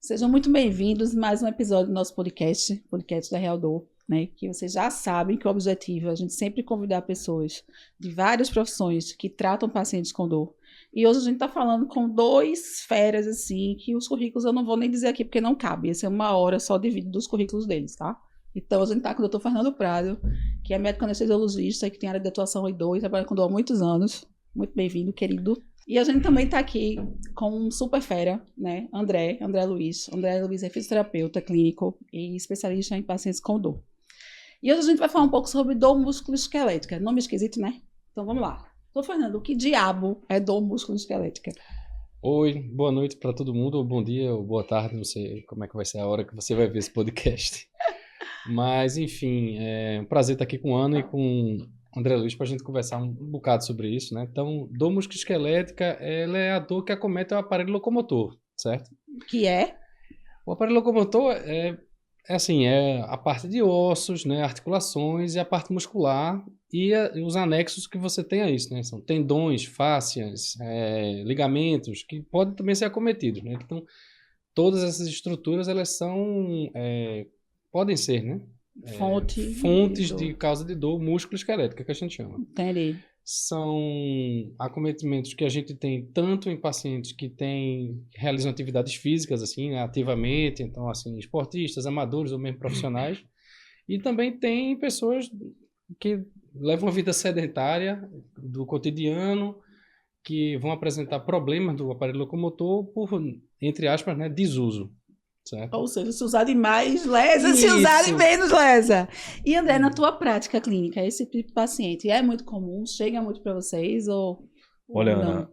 Sejam muito bem-vindos a mais um episódio do nosso podcast da Real Dor, né? Que vocês já sabem que o objetivo é a gente sempre convidar pessoas de várias profissões que tratam pacientes com dor. E hoje a gente está falando com dois feras, assim, que os currículos eu não vou nem dizer aqui porque não cabe. Essa é uma hora só de vídeo dos currículos deles, tá? Então a gente está com o Dr. Fernando Prado, que é médico anestesiologista, que tem área de atuação em dor e trabalha com dor há muitos anos. Muito bem-vindo, querido. E a gente também está aqui com um super fera, né? André Luiz. André Luiz é fisioterapeuta clínico e especialista em pacientes com dor. E hoje a gente vai falar um pouco sobre dor musculoesquelética. Nome esquisito, né? Então vamos lá. Doutor Fernando, o que diabo é dor musculoesquelética? Oi, boa noite para todo mundo, ou bom dia, ou boa tarde, não sei como é que vai ser a hora que você vai ver esse podcast. Mas, enfim, é um prazer estar aqui com o Ana e com o André Luiz para a gente conversar um bocado sobre isso, né? Então, dor musculoesquelética, ela é a dor que acomete o aparelho locomotor, certo? Que é? O aparelho locomotor é a parte de ossos, né, articulações e a parte muscular e os anexos que você tem a isso, né? São tendões, fáscias, ligamentos, que podem também ser acometidos, né? Então, todas essas estruturas, elas podem ser, né? Fontes de causa de dor musculoesquelética, que a gente chama. Entendi. São acometimentos que a gente tem tanto em pacientes que realizam atividades físicas, assim, né, ativamente, então, assim, esportistas, amadores ou mesmo profissionais, e também tem pessoas que levam uma vida sedentária do cotidiano, que vão apresentar problemas do aparelho locomotor por, entre aspas, né, desuso. Certo? Ou seja, se usar demais, lesa, se usar de menos, lesa. E André, na tua prática clínica, esse tipo de paciente é muito comum? Chega muito para vocês ou Olha, não? Ana,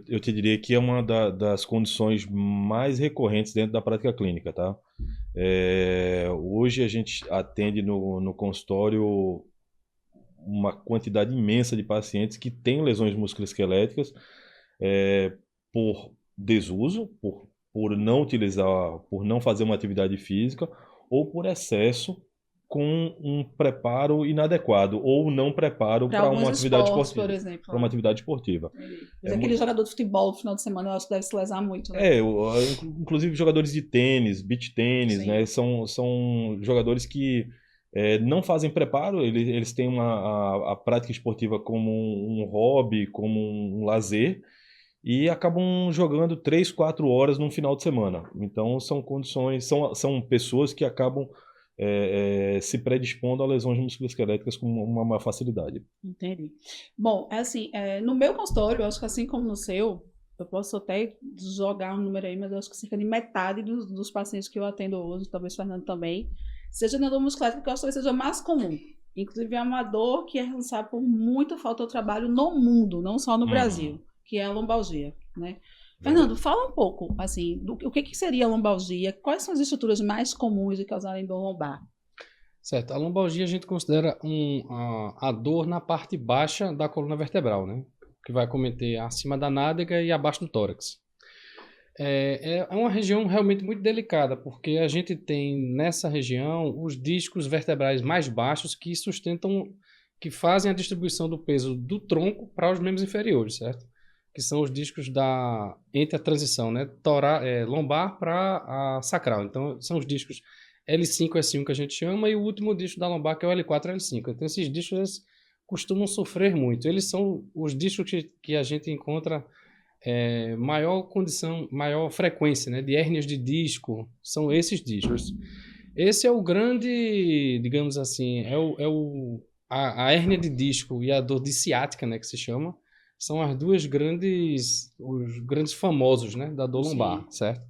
eu te diria que é uma das condições mais recorrentes dentro da prática clínica, tá? Hoje a gente atende no consultório uma quantidade imensa de pacientes que têm lesões musculoesqueléticas por desuso, por não utilizar, por não fazer uma atividade física ou por excesso com um preparo inadequado ou não preparo para uma atividade esportiva. Por exemplo. Para uma atividade esportiva. Mas aquele jogador de futebol no final de semana, eu acho que deve se lesar muito, né? Inclusive jogadores de tênis, beach tênis, né? São jogadores que não fazem preparo, eles têm a prática esportiva como um hobby, como um lazer, e acabam jogando 3, 4 horas num final de semana. Então são condições, são pessoas que acabam se predispondo a lesões musculoesqueléticas com uma facilidade. Entendi. Bom, assim, no meu consultório, eu acho que assim como no seu, eu posso até jogar um número aí, mas eu acho que cerca de metade dos pacientes que eu atendo hoje, talvez o Fernando também, seja na dor musculoesquelética, que eu acho que seja mais comum. Inclusive é uma dor que é responsável por muita falta de trabalho no mundo, não só no Brasil, que é a lombalgia, né? Fernando, fala um pouco, assim, o que seria a lombalgia, quais são as estruturas mais comuns de causarem dor lombar? Certo, a lombalgia a gente considera a dor na parte baixa da coluna vertebral, né? Que vai acometer acima da nádega e abaixo do tórax. É uma região realmente muito delicada, porque a gente tem nessa região os discos vertebrais mais baixos que fazem a distribuição do peso do tronco para os membros inferiores, certo? Que são os discos entre a transição, né? Lombar para a sacral. Então, são os discos L5 e S1 que a gente chama, e o último disco da lombar, que é o L4 e L5. Então, esses discos eles costumam sofrer muito. Eles são os discos que a gente encontra maior frequência, né? De hérnias de disco, são esses discos. Esse é o grande, digamos assim, a hérnia de disco e a dor de ciática, né? Que se chama. São os grandes famosos, né, da dor lombar, certo?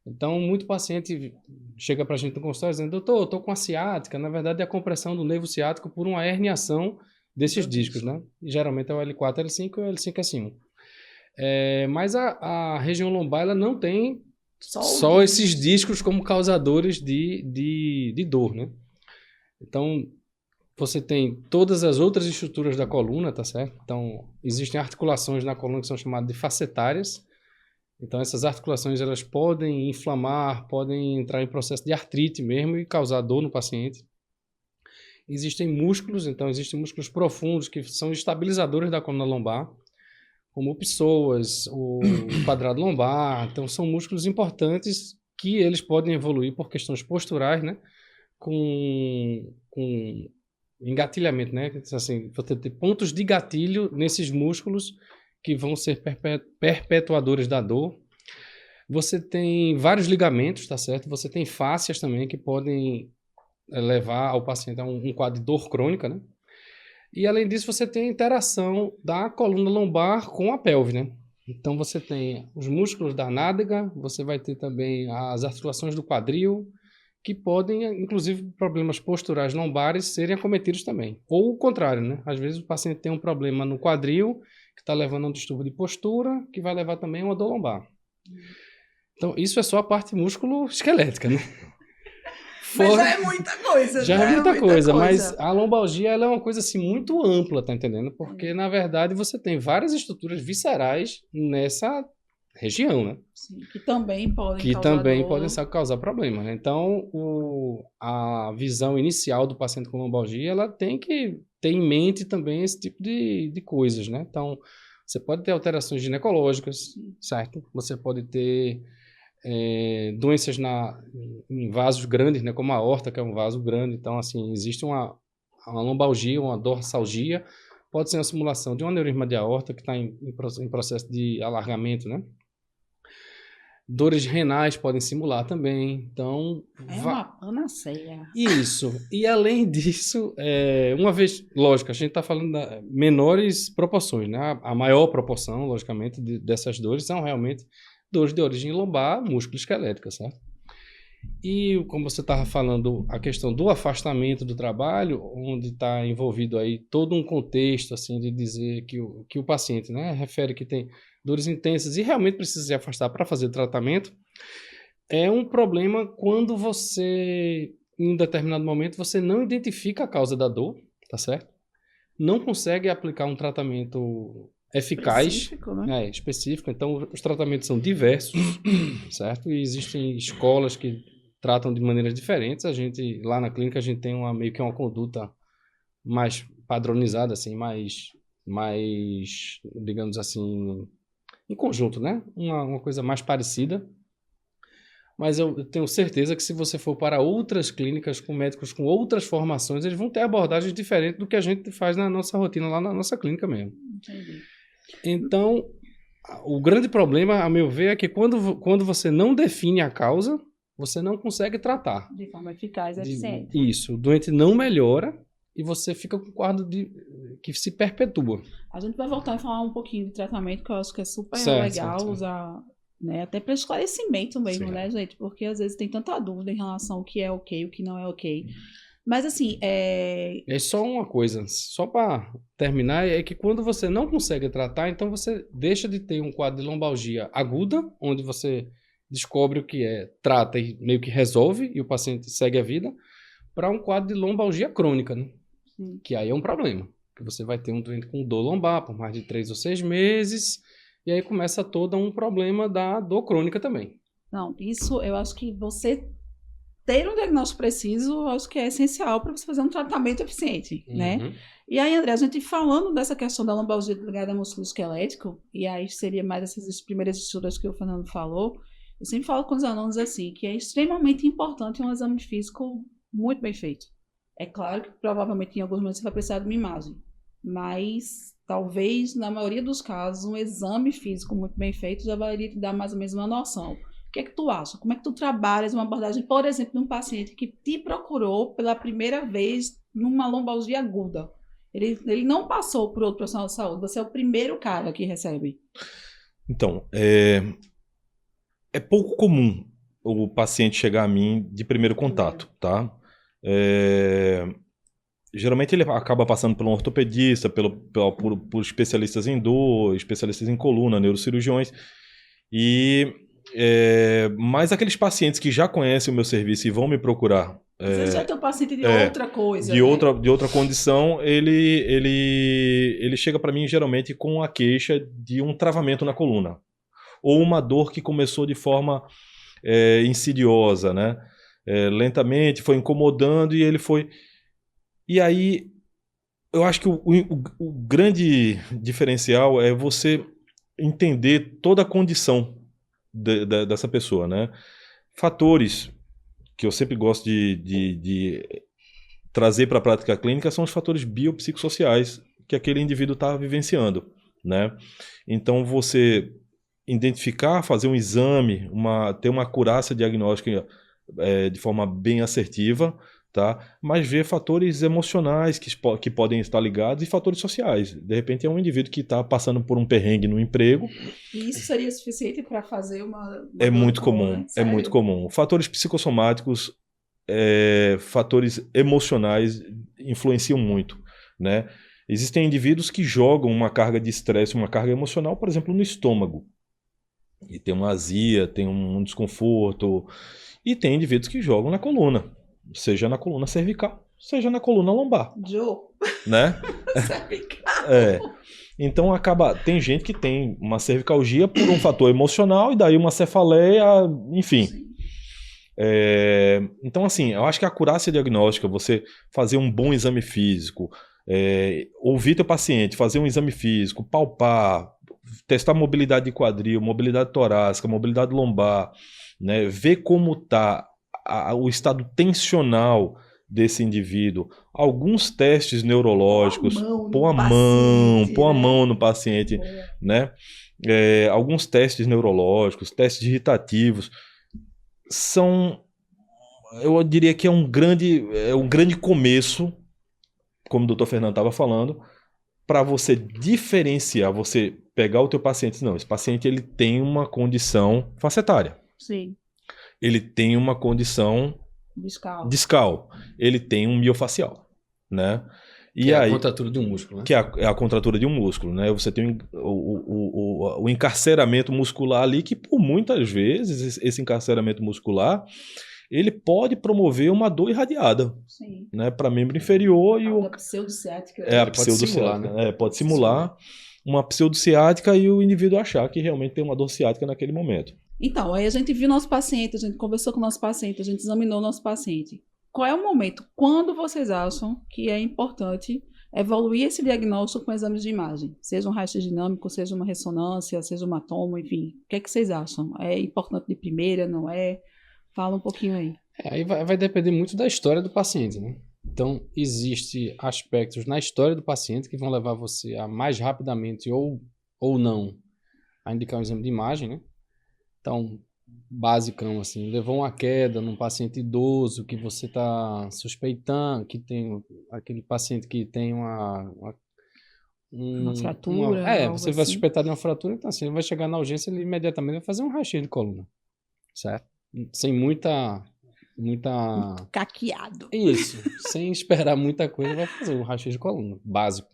Então, muito paciente chega para a gente no consultório dizendo, doutor, eu estou com a ciática, na verdade é a compressão do nervo ciático por uma herniação desses discos, né? E, geralmente é o L4, L5 e o L5, S1. Mas a região lombar, ela não tem só esses discos como causadores de dor, né? Então, você tem todas as outras estruturas da coluna, tá certo? Então, existem articulações na coluna que são chamadas de facetárias. Então, essas articulações, elas podem inflamar, podem entrar em processo de artrite mesmo e causar dor no paciente. Existem músculos, então existem músculos profundos que são estabilizadores da coluna lombar, como o psoas, o quadrado lombar. Então, são músculos importantes que eles podem evoluir por questões posturais, né? Com engatilhamento, né? Assim, você tem pontos de gatilho nesses músculos que vão ser perpetuadores da dor. Você tem vários ligamentos, tá certo? Você tem fáscias também que podem levar ao paciente a um quadro de dor crônica, né? E além disso, você tem a interação da coluna lombar com a pelve, né? Então você tem os músculos da nádega, você vai ter também as articulações do quadril, que podem, inclusive, problemas posturais lombares serem acometidos também. Ou o contrário, né? Às vezes o paciente tem um problema no quadril, que está levando a um distúrbio de postura, que vai levar também a uma dor lombar. Então, isso é só a parte músculo-esquelética, né? Mas já é muita coisa. Já é muita coisa, mas a lombalgia ela é uma coisa assim, muito ampla, tá entendendo? Porque, na verdade, você tem várias estruturas viscerais nessa região, né? Sim, que também podem causar problema, né? Então, a visão inicial do paciente com lombalgia, ela tem que ter em mente também esse tipo de coisas, né? Então, você pode ter alterações ginecológicas, certo? Você pode ter doenças em vasos grandes, né? Como a aorta, que é um vaso grande. Então, assim, existe uma lombalgia, uma dorsalgia, pode ser uma simulação de um aneurisma de aorta que está em processo de alargamento, né? Dores renais podem simular também, então... uma panaceia. Isso. E além disso, uma vez... Lógico, a gente está falando de menores proporções, né? A maior proporção, logicamente, dessas dores são realmente dores de origem lombar, músculo-esquelética, certo? E, como você estava falando, a questão do afastamento do trabalho, onde está envolvido aí todo um contexto, assim, de dizer que o paciente, né, refere que tem dores intensas e realmente precisa se afastar para fazer o tratamento, é um problema quando você, em um determinado momento, você não identifica a causa da dor, tá certo? Não consegue aplicar um tratamento eficaz, específico, né? Específico. Então, os tratamentos são diversos, certo? E existem escolas que tratam de maneiras diferentes. A gente, lá na clínica, a gente tem meio que uma conduta mais padronizada, assim, mais, digamos assim, em conjunto, né? Uma coisa mais parecida. Mas eu tenho certeza que se você for para outras clínicas com médicos com outras formações, eles vão ter abordagens diferentes do que a gente faz na nossa rotina lá na nossa clínica mesmo. Entendi. Então, o grande problema, a meu ver, é que quando você não define a causa, você não consegue tratar. De forma eficaz e eficiente. Isso. O doente não melhora e você fica com um quadro que se perpetua. A gente vai voltar a falar um pouquinho de tratamento, que eu acho que é super legal usar, né? Até para esclarecimento mesmo, né, gente? Porque às vezes tem tanta dúvida em relação ao que é ok, o que não é ok. Mas assim, É só uma coisa, só para terminar, é que quando você não consegue tratar, então você deixa de ter um quadro de lombalgia aguda, onde você descobre o que é, trata e meio que resolve, e o paciente segue a vida, para um quadro de lombalgia crônica, né? Sim. Que aí é um problema, que você vai ter um doente com dor lombar por mais de 3 ou 6 meses, e aí começa todo um problema da dor crônica também. Não, isso eu acho que você ter um diagnóstico preciso, eu acho que é essencial para você fazer um tratamento eficiente, né? E aí, André, a gente falando dessa questão da lombalgia ligada ao músculo esquelético, e aí seria mais essas primeiras estruturas que o Fernando falou, eu sempre falo com os alunos assim, que é extremamente importante um exame físico muito bem feito. É claro que provavelmente em alguns momentos você vai precisar de uma imagem, mas talvez na maioria dos casos um exame físico muito bem feito já vai te dar mais ou menos uma noção. O que é que tu acha? Como é que tu trabalhas uma abordagem, por exemplo, de um paciente que te procurou pela primeira vez numa lombalgia aguda? Ele não passou por outro profissional de saúde, você é o primeiro cara que recebe. Então, é pouco comum o paciente chegar a mim de primeiro contato, tá? Geralmente ele acaba passando por um ortopedista, por especialistas em dor, especialistas em coluna, neurocirurgiões, mas aqueles pacientes que já conhecem o meu serviço e vão me procurar... Você já tem um paciente de outra coisa, de outra condição, ele chega para mim geralmente com a queixa de um travamento na coluna. Ou uma dor que começou de forma insidiosa, né? Lentamente, foi incomodando e ele foi... E aí, eu acho que o grande diferencial é você entender toda a condição dessa pessoa, né? Fatores que eu sempre gosto de trazer para a prática clínica são os fatores biopsicossociais que aquele indivíduo está vivenciando, né? Então, você identificar, fazer um exame, ter uma acurácia diagnóstica de forma bem assertiva, tá? Mas ver fatores emocionais que podem estar ligados e fatores sociais. De repente, é um indivíduo que está passando por um perrengue no emprego. E isso seria suficiente para fazer uma É muito comum, né? é muito comum. Fatores psicossomáticos, fatores emocionais influenciam muito, né? Existem indivíduos que jogam uma carga de estresse, uma carga emocional, por exemplo, no estômago. E tem uma azia, tem um desconforto. E tem indivíduos que jogam na coluna, seja na coluna cervical, seja na coluna lombar. Joe. Né? Cervical. Então tem gente que tem uma cervicalgia por um fator emocional e daí uma cefaleia, enfim. Então, assim, eu acho que a acurácia diagnóstica, você fazer um bom exame físico, ouvir teu paciente, fazer um exame físico, palpar, testar mobilidade de quadril, mobilidade torácica, mobilidade lombar, né? Ver como está o estado tensional desse indivíduo, alguns testes neurológicos, pôr a mão no paciente, né? Alguns testes neurológicos, testes irritativos, eu diria que é um grande começo, como o Dr. Fernando estava falando, para você diferenciar, você pegar o teu paciente, não, esse paciente ele tem uma condição facetária. Sim. Ele tem uma condição discal. Ele tem um miofacial, né? E aí, a contratura de um músculo, né? Que é a contratura de um músculo, né? Você tem o encarceramento muscular ali, que por muitas vezes esse encarceramento muscular ele pode promover uma dor irradiada. Sim. Né, para membro inferior e a pseudociática. A pseudociática, né? Pode simular uma pseudociática e o indivíduo achar que realmente tem uma dor ciática naquele momento. Então, aí a gente viu nosso paciente, a gente conversou com o nosso paciente, a gente examinou o nosso paciente. Qual é o momento? Quando vocês acham que é importante evoluir esse diagnóstico com exames de imagem? Seja um raio-x dinâmico, seja uma ressonância, seja uma tomo, enfim. O que é que vocês acham? É importante de primeira, não é? Fala um pouquinho aí. Aí vai depender muito da história do paciente, né? Então, existem aspectos na história do paciente que vão levar você a mais rapidamente ou não a indicar um exame de imagem, né? Então, basicão, assim, levou uma queda num paciente idoso que você está suspeitando, que tem aquele paciente que tem uma fratura. Você vai suspeitar de uma fratura, então assim, ele vai chegar na urgência e ele imediatamente vai fazer um raio-x de coluna, certo? Sem muito caqueado. Isso, sem esperar muita coisa, vai fazer um raio-x de coluna, básico.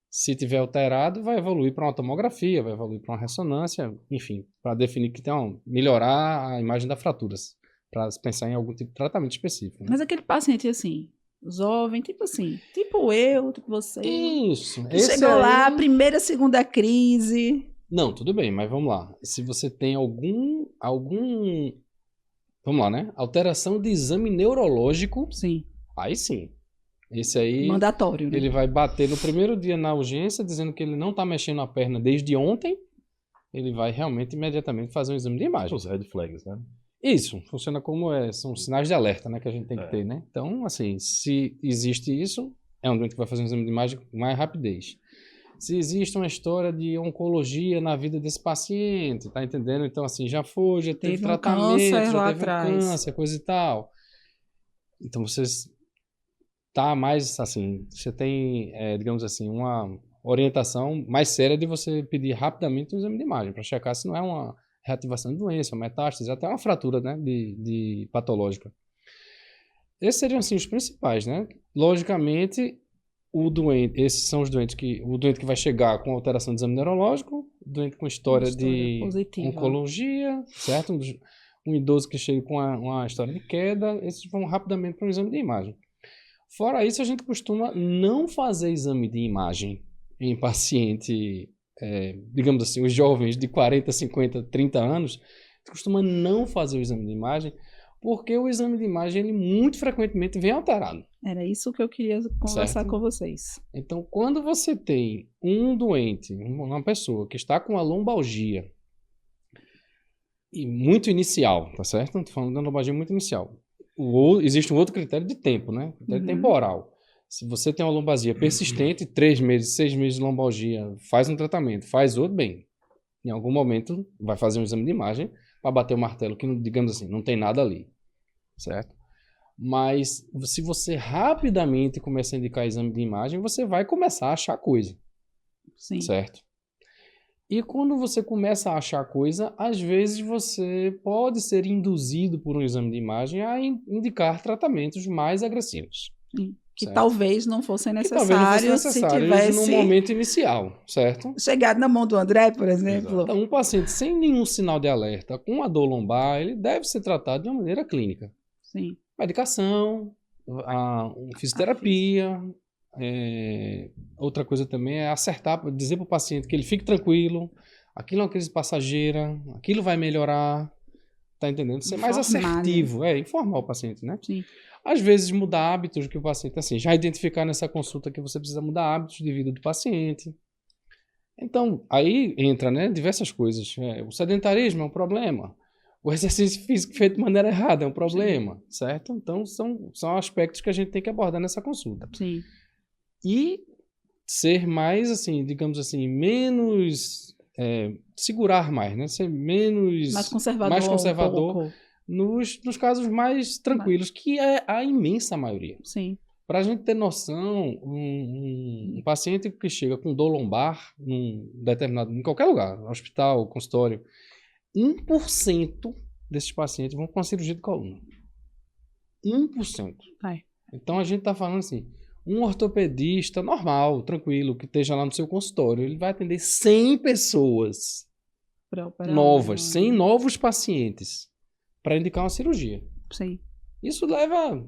Se tiver alterado, vai evoluir para uma tomografia, vai evoluir para uma ressonância, enfim, para definir que tem melhorar a imagem da fratura, para pensar em algum tipo de tratamento específico. Né? Mas aquele paciente assim, jovem, tipo assim, tipo eu, tipo você. Isso. Que chegou lá, primeira, segunda crise. Não, tudo bem, mas vamos lá. Se você tem algum vamos lá, né? Alteração de exame neurológico. Sim. Aí sim. Esse aí... Mandatório, né? Ele vai bater no primeiro dia na urgência, dizendo que ele não está mexendo a perna desde ontem. Ele vai realmente, imediatamente, fazer um exame de imagem. Os red flags, né? Isso. Funciona como são sinais de alerta, né? Que a gente tem que ter, né? Então, assim, se existe isso, é um doente que vai fazer um exame de imagem com mais rapidez. Se existe uma história de oncologia na vida desse paciente, tá entendendo? Então, assim, já teve tratamento, já teve câncer, coisa e tal. Então, vocês tá mais, assim, você tem, digamos assim, uma orientação mais séria de você pedir rapidamente um exame de imagem para checar se não é uma reativação de doença, uma metástase, até uma fratura, né, de patológica. Esses seriam, assim, os principais, né? Logicamente, esses são os doentes o doente que vai chegar com alteração de exame neurológico, o doente com história de positiva. Oncologia, certo? Um idoso que chega com uma história de queda, esses vão rapidamente para um exame de imagem. Fora isso, a gente costuma não fazer exame de imagem em paciente, digamos assim, os jovens de 40, 50, 30 anos, a gente costuma não fazer o exame de imagem, porque o exame de imagem, ele muito frequentemente vem alterado. Era isso que eu queria conversar com vocês. Então, quando você tem um doente, uma pessoa que está com a lombalgia, e muito inicial, tá certo? Não tô falando da lombalgia muito inicial. Existe um outro critério de tempo, né? Critério temporal. Se você tem uma lombalgia persistente, 3 meses, 6 meses de lombalgia, faz um tratamento, faz outro, bem. Em algum momento vai fazer um exame de imagem para bater o martelo que, digamos assim, não tem nada ali, certo? Mas se você rapidamente começar a indicar exame de imagem, você vai começar a achar coisa, Sim. certo? E quando você começa a achar coisa, às vezes você pode ser induzido por um exame de imagem a indicar tratamentos mais agressivos. Sim. Que certo? talvez não fossem Que talvez não fosse necessários se necessário tivesse no momento inicial, certo? chegado na mão do André, por exemplo. Então, um paciente sem nenhum sinal de alerta, com a dor lombar, ele deve ser tratado de uma maneira clínica. Sim. Medicação, fisioterapia. Outra coisa também é acertar, dizer para o paciente que ele fique tranquilo, aquilo é uma crise passageira, aquilo vai melhorar, tá entendendo? Ser mais assertivo, informar o paciente, né? Sim. Às vezes mudar hábitos que o paciente, assim, já identificar nessa consulta que você precisa mudar hábitos de vida do paciente. Então, aí entra, né, diversas coisas. O sedentarismo é um problema. O exercício físico feito de maneira errada é um problema, certo? Então, são aspectos que a gente tem que abordar nessa consulta. Sim. E ser mais, assim, digamos assim, menos... segurar mais, né? Ser mais conservador nos casos mais tranquilos, que é a imensa maioria. Sim. Para a gente ter noção, um paciente que chega com dor lombar em qualquer lugar, hospital, consultório, 1% desses pacientes vão com a cirurgia de coluna. 1%. Então a gente está falando assim, um ortopedista normal, tranquilo, que esteja lá no seu consultório, ele vai atender 100 pessoas novas, 100 novos pacientes para indicar uma cirurgia. Sim. Isso leva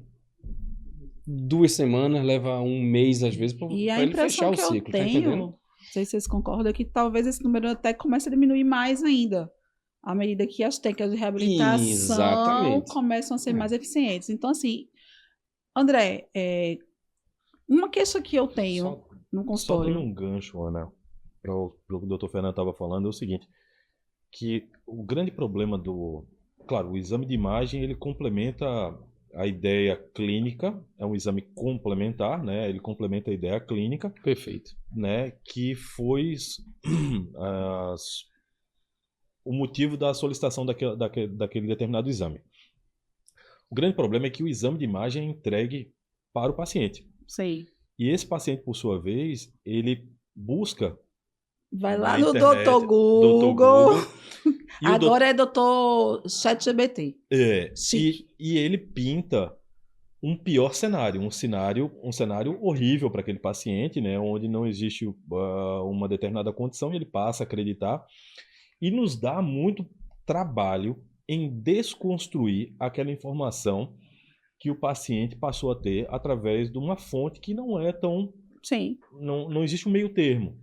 2 semanas, leva 1 mês às vezes para ele fechar o ciclo. Tá entendendo? Não sei se vocês concordam, que talvez esse número até comece a diminuir mais ainda, à medida que as técnicas de reabilitação começam a ser mais eficientes. Então, assim, André, uma queixa que eu tenho no consultório... Só dando um gancho, Ana, para o que o Dr. Fernando estava falando, é o seguinte, que o grande problema Claro, o exame de imagem, ele complementa a ideia clínica, é um exame complementar, né? Ele complementa a ideia clínica. Perfeito. Né? Que foi o motivo da solicitação daquele determinado exame. O grande problema é que o exame de imagem é entregue para o paciente. Sim. E esse paciente, por sua vez, ele busca... Vai lá no Dr. Google. Agora é Dr. ChatGPT. E ele pinta um pior cenário, um cenário horrível para aquele paciente, né, onde não existe uma determinada condição, e ele passa a acreditar, e nos dá muito trabalho em desconstruir aquela informação que o paciente passou a ter através de uma fonte que não é tão... Sim. Não existe um meio termo,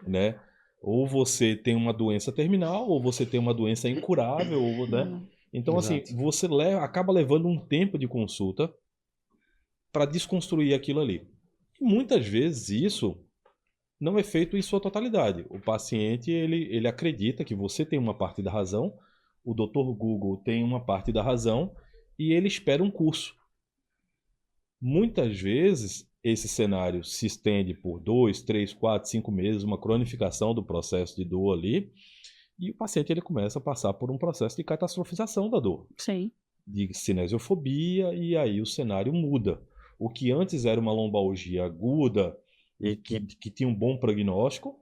né? Ou você tem uma doença terminal, ou você tem uma doença incurável, né? Então, Exato. assim, você acaba levando um tempo de consulta para desconstruir aquilo ali. E muitas vezes isso não é feito em sua totalidade. O paciente, ele acredita que você tem uma parte da razão, o Dr. Google tem uma parte da razão, e ele espera um curso. Muitas vezes, esse cenário se estende por 2, 3, 4, 5 meses, uma cronificação do processo de dor ali, e o paciente ele começa a passar por um processo de catastrofização da dor. Sim. De cinesiofobia, e aí o cenário muda. O que antes era uma lombalgia aguda e que tinha um bom prognóstico,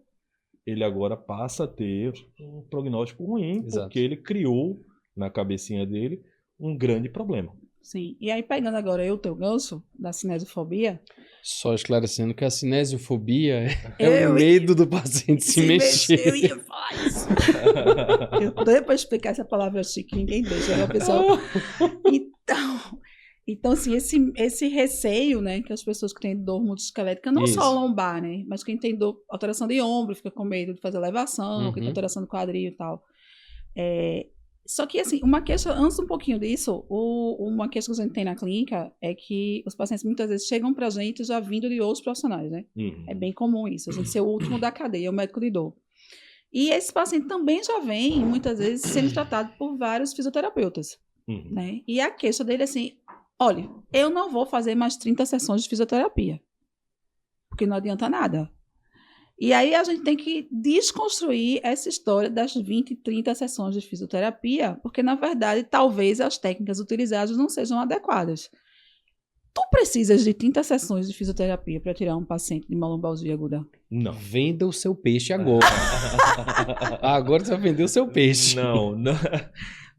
ele agora passa a ter um prognóstico ruim, porque ele criou na cabecinha dele um grande problema. Sim. E aí, pegando agora o teu gancho da cinesiofobia... Só esclarecendo que a cinesiofobia é o medo do paciente se mexer. Eu ia falar isso. Eu tô para explicar essa palavra chique, ninguém deixa, né, pessoal? Então, assim, esse receio, né, que as pessoas que têm dor musculoesquelética, não só lombar, né, mas quem tem dor, alteração de ombro, fica com medo de fazer elevação, quem tem alteração do quadril e tal. Só que, assim, uma queixa, antes um pouquinho disso, uma queixa que a gente tem na clínica é que os pacientes muitas vezes chegam pra gente já vindo de outros profissionais, né? É bem comum isso, a gente ser o último da cadeia, o médico de dor. E esse paciente também já vem, muitas vezes, sendo tratado por vários fisioterapeutas, né? E a queixa dele é assim, olha, eu não vou fazer mais 30 sessões de fisioterapia, porque não adianta nada. E aí a gente tem que desconstruir essa história das 20, 30 sessões de fisioterapia, porque, na verdade, talvez as técnicas utilizadas não sejam adequadas. Tu precisas de 30 sessões de fisioterapia para tirar um paciente de uma lombalgia aguda? Não. Venda o seu peixe agora. Agora você vai vender o seu peixe. Não.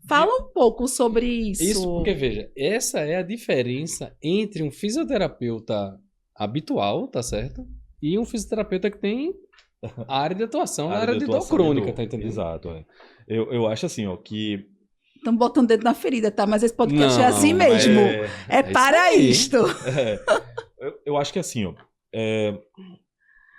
Fala um pouco sobre isso. Isso porque, veja, essa é a diferença entre um fisioterapeuta habitual, tá certo? E um fisioterapeuta que tem área de atuação na área de dor crônica, tá entendendo? Exato. É. Eu acho assim, ó, que... Estamos botando dedo na ferida, tá? Mas esse podcast Não, é assim mesmo. É para isto. Eu acho que assim, ó,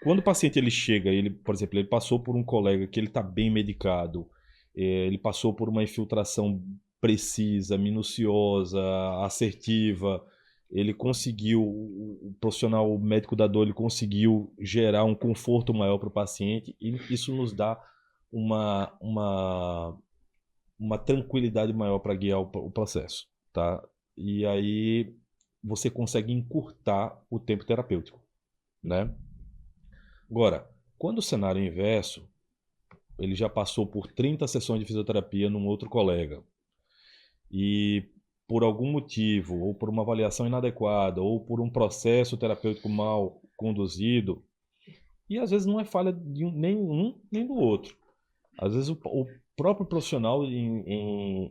quando o paciente ele chega, ele, por exemplo, ele passou por um colega que ele está bem medicado, ele passou por uma infiltração precisa, minuciosa, assertiva, ele conseguiu, o profissional, o médico da dor, ele conseguiu gerar um conforto maior para o paciente, e isso nos dá uma tranquilidade maior para guiar o processo, tá? E aí você consegue encurtar o tempo terapêutico, né? Agora, quando o cenário é inverso, ele já passou por 30 sessões de fisioterapia num outro colega e por algum motivo, ou por uma avaliação inadequada, ou por um processo terapêutico mal conduzido, e às vezes não é falha de nem um nem do outro. Às vezes o próprio profissional, em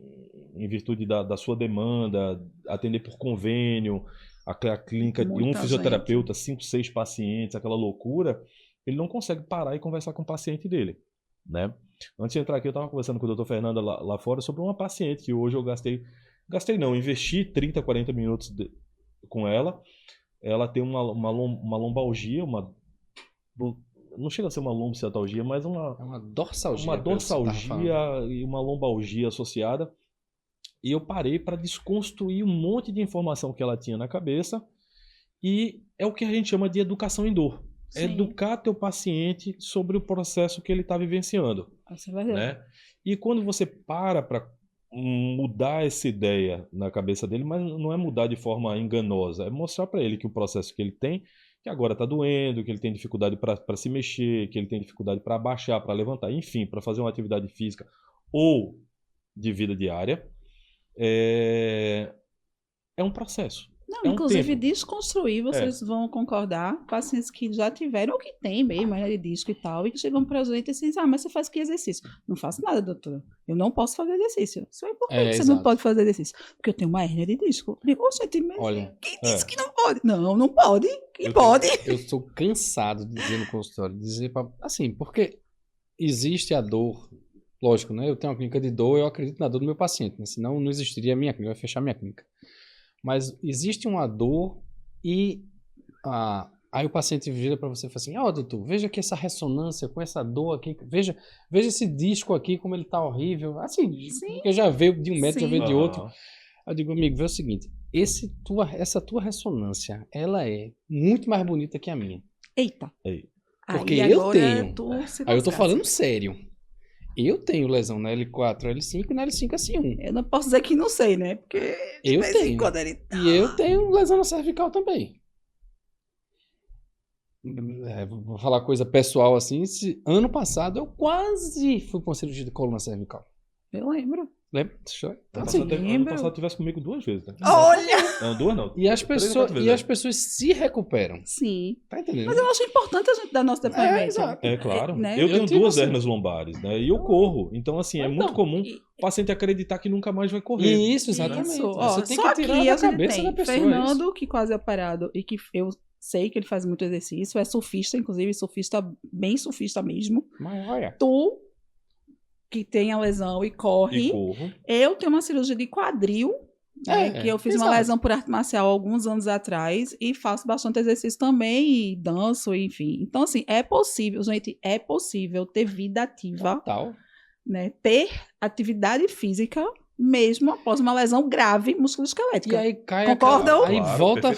virtude da sua demanda, atender por convênio, a clínica de um fisioterapeuta, 5, 6 pacientes, aquela loucura, ele não consegue parar e conversar com o paciente dele, né? Antes de entrar aqui, eu estava conversando com o Dr. Fernanda lá fora sobre uma paciente que hoje eu investi 30, 40 minutos com ela. Ela tem uma lombalgia, não chega a ser uma lombociatalgia, mas uma dorsalgia. Uma dorsalgia e uma lombalgia associada. E eu parei para desconstruir um monte de informação que ela tinha na cabeça. E é o que a gente chama de educação em dor. Sim. É educar teu paciente sobre o processo que ele está vivenciando. Isso é verdade. Né? E quando você para mudar essa ideia na cabeça dele, mas não é mudar de forma enganosa, é mostrar para ele que o processo que ele tem, que agora está doendo, que ele tem dificuldade para se mexer, que ele tem dificuldade para abaixar, para levantar, enfim, para fazer uma atividade física ou de vida diária, é um processo. Não, inclusive desconstruir, vocês vão concordar, pacientes que já tiveram ou que têm mesmo hernia de disco e tal, e que chegam pra gente assim, mas você faz que exercício? Não faço nada, doutora. Eu não posso fazer exercício. Isso é por que você não pode fazer exercício? Porque eu tenho uma hernia de disco. Eu digo, olha, quem disse que não pode? Não pode. Quem pode? Eu estou cansado de dizer no consultório, assim, porque existe a dor, lógico, né? Eu tenho uma clínica de dor, eu acredito na dor do meu paciente, né? Senão não existiria a minha clínica, eu ia fechar a minha clínica. Mas existe uma dor e aí o paciente vira para você e fala assim, doutor, veja que essa ressonância com essa dor aqui, veja esse disco aqui como ele tá horrível. Assim, porque já veio de um médico, já veio de outro. Eu digo, amigo, vê o seguinte, essa tua ressonância, ela é muito mais bonita que a minha. Eita. Porque eu tenho. Aí eu tô falando sério. Eu tenho lesão na L4, L5 e na L5, S1. Eu não posso dizer que não sei, né? Porque eu tenho. E eu tenho lesão na cervical também. Vou falar coisa pessoal assim. Ano passado eu quase fui para uma cirurgia de coluna cervical. Eu lembro. Lembra? Ano passado tivesse comigo 2 vezes, né? Olha! Não, 2 não. E as pessoas se recuperam. Sim. Tá entendendo? Mas eu acho importante a gente dar nosso depoimento. Exato. Claro. Né? Eu tenho 2 hérnias lombares, né? E eu corro. Então, assim, é muito comum o paciente acreditar que nunca mais vai correr. Isso, exatamente. Isso. Você tem só que tirar da cabeça da pessoa. Fernando, que quase é operado e que eu sei que ele faz muito exercício, é surfista, inclusive, bem surfista mesmo. Mas olha. Tu que tem a lesão e corre. Eu tenho uma cirurgia de quadril, que eu fiz uma lesão por arte marcial alguns anos atrás e faço bastante exercício também e danço, enfim. Então, assim, é possível ter vida ativa. Total. Né? Ter atividade física mesmo após uma lesão grave musculoesquelética. E aí cai Concordam? Aí volta,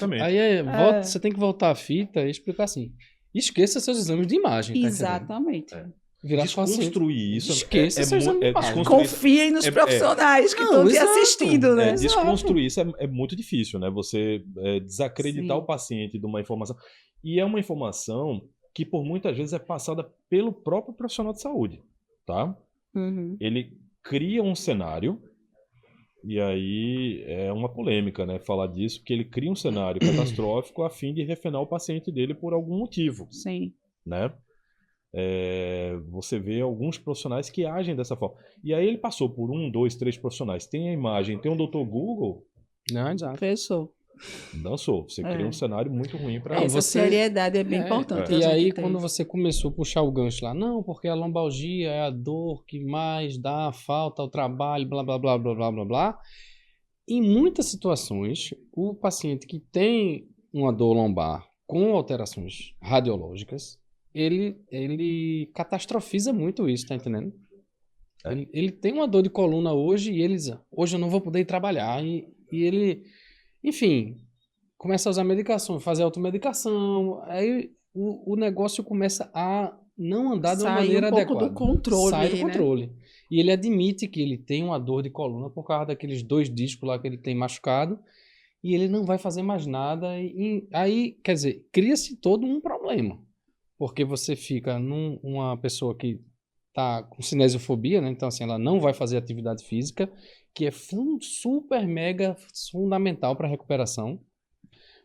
você tem que voltar a fita e explicar assim. Esqueça seus exames de imagem. Exatamente. Tá virar desconstruir isso Esqueça seu exame de base. Confiem nos profissionais que estão te assistindo, né? Desconstruir isso é muito difícil, né? Você desacreditar o paciente de uma informação. E é uma informação que, por muitas vezes, é passada pelo próprio profissional de saúde, tá? Ele cria um cenário, e aí é uma polêmica, né? Falar disso, porque ele cria um cenário catastrófico a fim de refinar o paciente dele por algum motivo. Sim. Né? Você vê alguns profissionais que agem dessa forma. E aí ele passou por 1, 2, 3 profissionais. Tem a imagem, tem o Dr. Google. Não, exato. Fechou. Dançou. Você cria um cenário muito ruim para essa seriedade é bem importante. E aí, quando você começou a puxar o gancho lá, não, porque a lombalgia é a dor que mais dá falta ao trabalho, blá, blá, blá, blá, blá, blá, blá. Em muitas situações, o paciente que tem uma dor lombar com alterações radiológicas, ele catastrofiza muito isso, tá entendendo? Ele tem uma dor de coluna hoje e ele diz, hoje eu não vou poder ir trabalhar. E ele, enfim, começa a usar medicação, fazer automedicação. Aí o negócio começa a não andar de uma maneira adequada. Sai do controle. Sai do controle. E ele admite que ele tem uma dor de coluna por causa daqueles 2 discos lá que ele tem machucado. E ele não vai fazer mais nada. E aí, quer dizer, cria-se todo um problema. Porque você fica uma pessoa que está com cinesiofobia, né? Então, assim, ela não vai fazer atividade física, que é super, mega fundamental para a recuperação.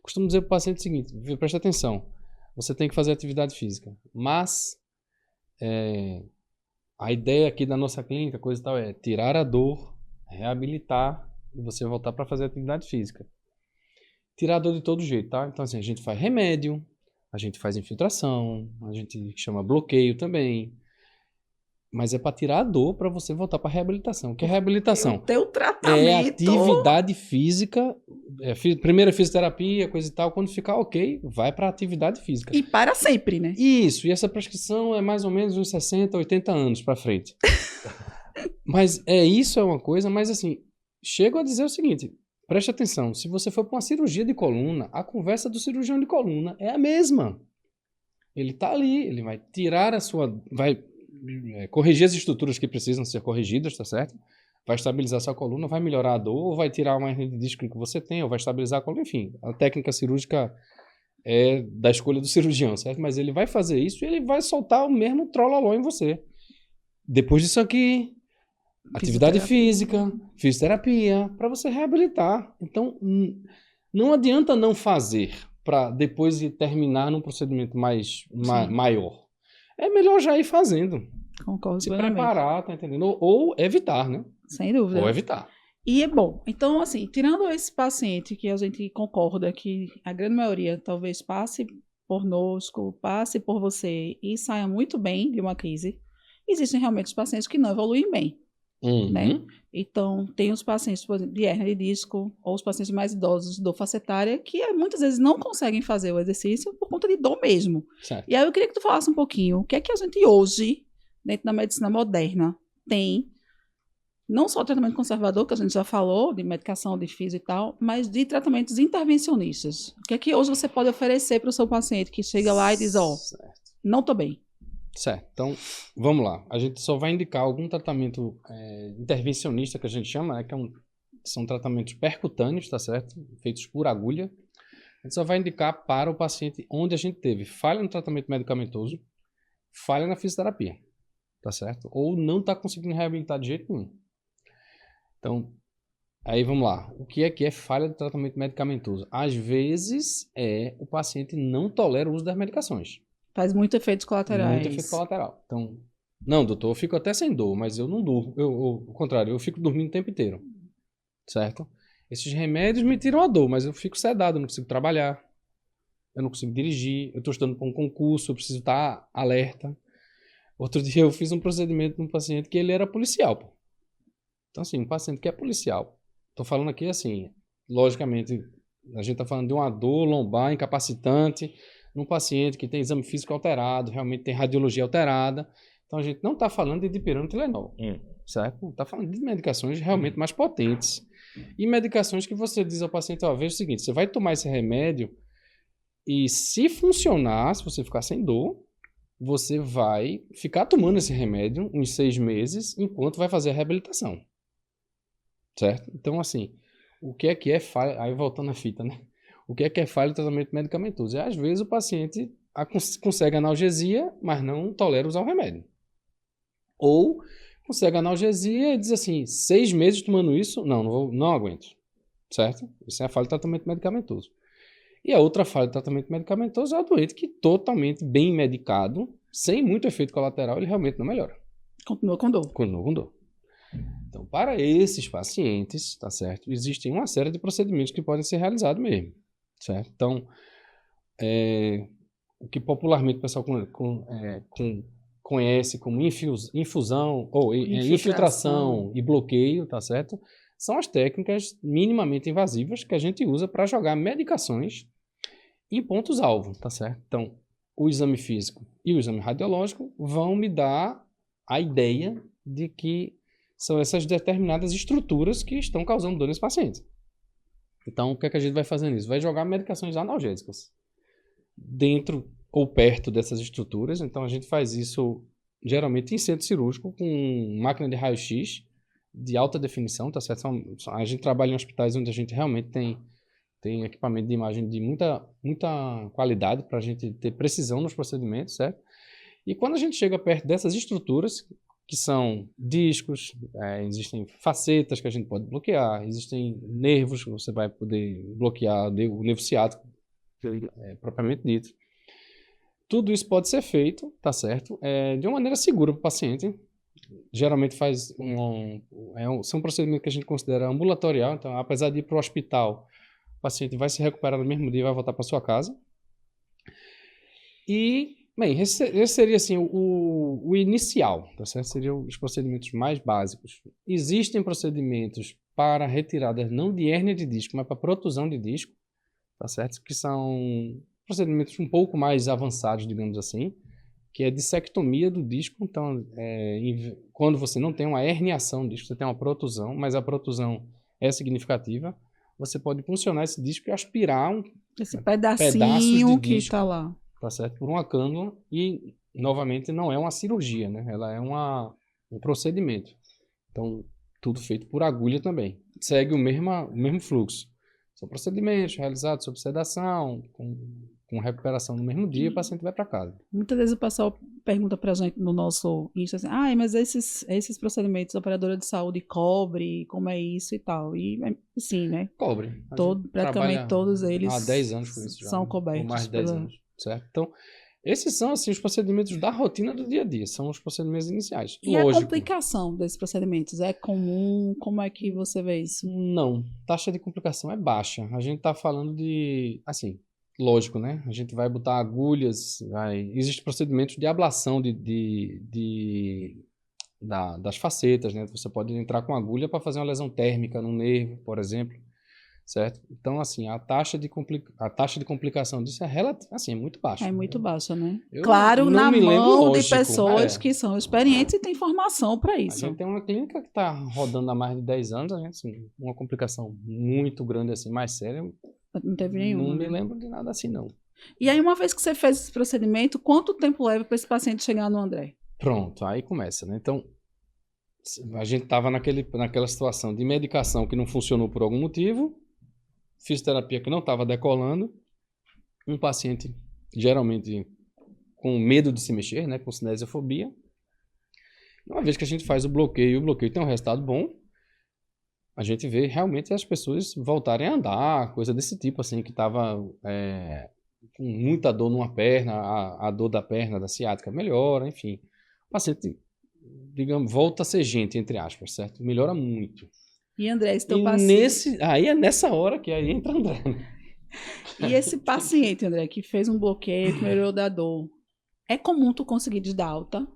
Costumo dizer para o paciente o seguinte, presta atenção, você tem que fazer atividade física, mas a ideia aqui da nossa clínica, coisa e tal, é tirar a dor, reabilitar e você voltar para fazer atividade física. Tirar a dor de todo jeito, tá? Então, assim, a gente faz remédio, a gente faz infiltração, a gente chama bloqueio também. Mas é para tirar a dor para você voltar para a reabilitação. O que é reabilitação? O teu tratamento. É atividade física, primeira fisioterapia, coisa e tal. Quando ficar ok, vai para atividade física. E para sempre, né? Isso. E essa prescrição é mais ou menos uns 60, 80 anos para frente. Mas isso é uma coisa, mas assim, chego a dizer o seguinte, preste atenção, se você for para uma cirurgia de coluna, a conversa do cirurgião de coluna é a mesma. Ele está ali, ele vai tirar vai corrigir as estruturas que precisam ser corrigidas, tá certo? Vai estabilizar sua coluna, vai melhorar a dor, ou vai tirar uma hernia de disco que você tem, ou vai estabilizar a coluna, enfim. A técnica cirúrgica é da escolha do cirurgião, certo? Mas ele vai fazer isso e ele vai soltar o mesmo trololó em você. Depois disso aqui, atividade física, fisioterapia, para você reabilitar. Então, não adianta não fazer para depois terminar num procedimento maior. É melhor já ir fazendo. Concordo. Se preparar, tá entendendo? Ou evitar, né? Sem dúvida. Ou evitar. E é bom. Então, assim, tirando esse paciente que a gente concorda que a grande maioria talvez passe pornosco, passe por você e saia muito bem de uma crise, existem realmente os pacientes que não evoluem bem. Né? Então, tem os pacientes, por exemplo, de hérnia de disco, ou os pacientes mais idosos de dor facetária, que muitas vezes não conseguem fazer o exercício por conta de dor mesmo. Certo. E aí eu queria que tu falasse um pouquinho, o que é que a gente hoje, dentro da medicina moderna, tem, não só tratamento conservador, que a gente já falou, de medicação, de físio e tal, mas de tratamentos intervencionistas. O que é que hoje você pode oferecer para o seu paciente que chega lá e diz, não estou bem. Certo, então vamos lá. A gente só vai indicar algum tratamento intervencionista que a gente chama, né, são tratamentos percutâneos, tá certo? Feitos por agulha. A gente só vai indicar para o paciente onde a gente teve falha no tratamento medicamentoso, falha na fisioterapia, tá certo? Ou não está conseguindo reabilitar de jeito nenhum. Então, aí vamos lá. O que é falha do tratamento medicamentoso? Às vezes o paciente não tolera o uso das medicações. Faz muito efeitos colaterais. Muito efeito colateral. Então, não, doutor, eu fico até sem dor, mas eu não durmo. Ao contrário, eu fico dormindo o tempo inteiro. Certo? Esses remédios me tiram a dor, mas eu fico sedado, eu não consigo trabalhar. Eu não consigo dirigir. Eu estou estudando para um concurso, eu preciso estar alerta. Outro dia eu fiz um procedimento num paciente que ele era policial. Pô. Então, assim, um paciente que é policial. Estou falando aqui assim, logicamente, a gente está falando de uma dor lombar incapacitante, num paciente que tem exame físico alterado, realmente tem radiologia alterada. Então, a gente não está falando de dipirona e Tylenol, certo? Está falando de medicações realmente mais potentes. E medicações que você diz ao paciente, veja o seguinte, você vai tomar esse remédio e se funcionar, se você ficar sem dor, você vai ficar tomando esse remédio uns 6 meses enquanto vai fazer a reabilitação. Certo? Então, assim, o que é falha... Aí, voltando à fita, né? O que é falha do tratamento medicamentoso? Às vezes, o paciente consegue analgesia, mas não tolera usar o remédio. Ou consegue analgesia e diz assim, 6 meses tomando isso? Não aguento. Certo? Isso é a falha do tratamento medicamentoso. E a outra falha do tratamento medicamentoso é o doente que totalmente bem medicado, sem muito efeito colateral, ele realmente não melhora. Continua com dor. Continua com dor. Então, para esses pacientes, tá certo? Existem uma série de procedimentos que podem ser realizados mesmo, certo? Então, o que popularmente o pessoal conhece como infusão ou infiltração e bloqueio, tá certo? São as técnicas minimamente invasivas que a gente usa para jogar medicações em pontos-alvo, tá certo? Então, o exame físico e o exame radiológico vão me dar a ideia de que são essas determinadas estruturas que estão causando dor nesse paciente. Então, o que é que a gente vai fazer nisso? Vai jogar medicações analgésicas dentro ou perto dessas estruturas. Então, a gente faz isso geralmente em centro cirúrgico com máquina de raio-x de alta definição, tá certo? A gente trabalha em hospitais onde a gente realmente tem equipamento de imagem de muita qualidade para a gente ter precisão nos procedimentos, certo? E quando a gente chega perto dessas estruturas, que são discos, existem facetas que a gente pode bloquear, existem nervos que você vai poder bloquear, o nervo ciático, propriamente dito. Tudo isso pode ser feito, tá certo? De uma maneira segura para o paciente. Geralmente são um procedimento que a gente considera ambulatorial, então apesar de ir para o hospital, o paciente vai se recuperar no mesmo dia e vai voltar para sua casa. E, bem, esse seria assim, o inicial, tá certo? Seriam os procedimentos mais básicos. Existem procedimentos para retirada não de hérnia de disco, mas para protusão de disco, tá certo? Que são procedimentos um pouco mais avançados, digamos assim, que é dissectomia do disco. Então, quando você não tem uma herniação do disco, você tem uma protusão, mas a protusão é significativa, você pode funcionar esse disco e aspirar esse pedaços pedacinho de que disco, está lá, tá certo? Por uma cânula e, novamente, não é uma cirurgia, né? Ela é um procedimento. Então, tudo feito por agulha também. Segue o mesmo fluxo. São procedimentos realizados sob sedação, com recuperação no mesmo dia, o paciente vai para casa. Muitas vezes o pessoal pergunta pra gente no nosso Insta assim, mas esses procedimentos a operadora de saúde cobre, como é isso e tal. E sim, né? Cobre. Praticamente todos eles há 10 anos com isso já, são cobertos. Ou mais de 10 anos, certo? Então, esses são assim, os procedimentos da rotina do dia a dia, são os procedimentos iniciais. E lógico, a complicação desses procedimentos é comum? Como é que você vê isso? Não, taxa de complicação é baixa. A gente está falando de, assim, lógico, né? A gente vai botar agulhas, existem procedimentos de ablação das facetas, né? Você pode entrar com agulha para fazer uma lesão térmica no nervo, por exemplo, certo? Então, assim, a taxa de complicação disso é muito baixa. É muito baixa, né? Eu claro, não na me lembro, mão lógico, de pessoas que são experientes e têm formação para A isso. gente tem uma clínica que está rodando há mais de 10 anos, a gente, assim, uma complicação muito grande, assim, mais séria. Não teve nenhuma. Não me lembro de nada assim, não. E aí, uma vez que você fez esse procedimento, quanto tempo leva para esse paciente chegar no André? Pronto, aí começa, né? Então, a gente estava naquela situação de medicação que não funcionou por algum motivo, fisioterapia que não estava decolando, um paciente geralmente com medo de se mexer, né? Com cinesiofobia. Uma vez que a gente faz o bloqueio tem um resultado bom, a gente vê realmente as pessoas voltarem a andar, coisa desse tipo, assim, que estava com muita dor numa perna, a dor da perna, da ciática melhora, enfim. O paciente, digamos, volta a ser gente, entre aspas, certo? Melhora muito. E André, esse teu paciente... Aí é nessa hora que aí entra André. E esse paciente, André, que fez um bloqueio, que melhorou da dor, é comum tu conseguir dar alta?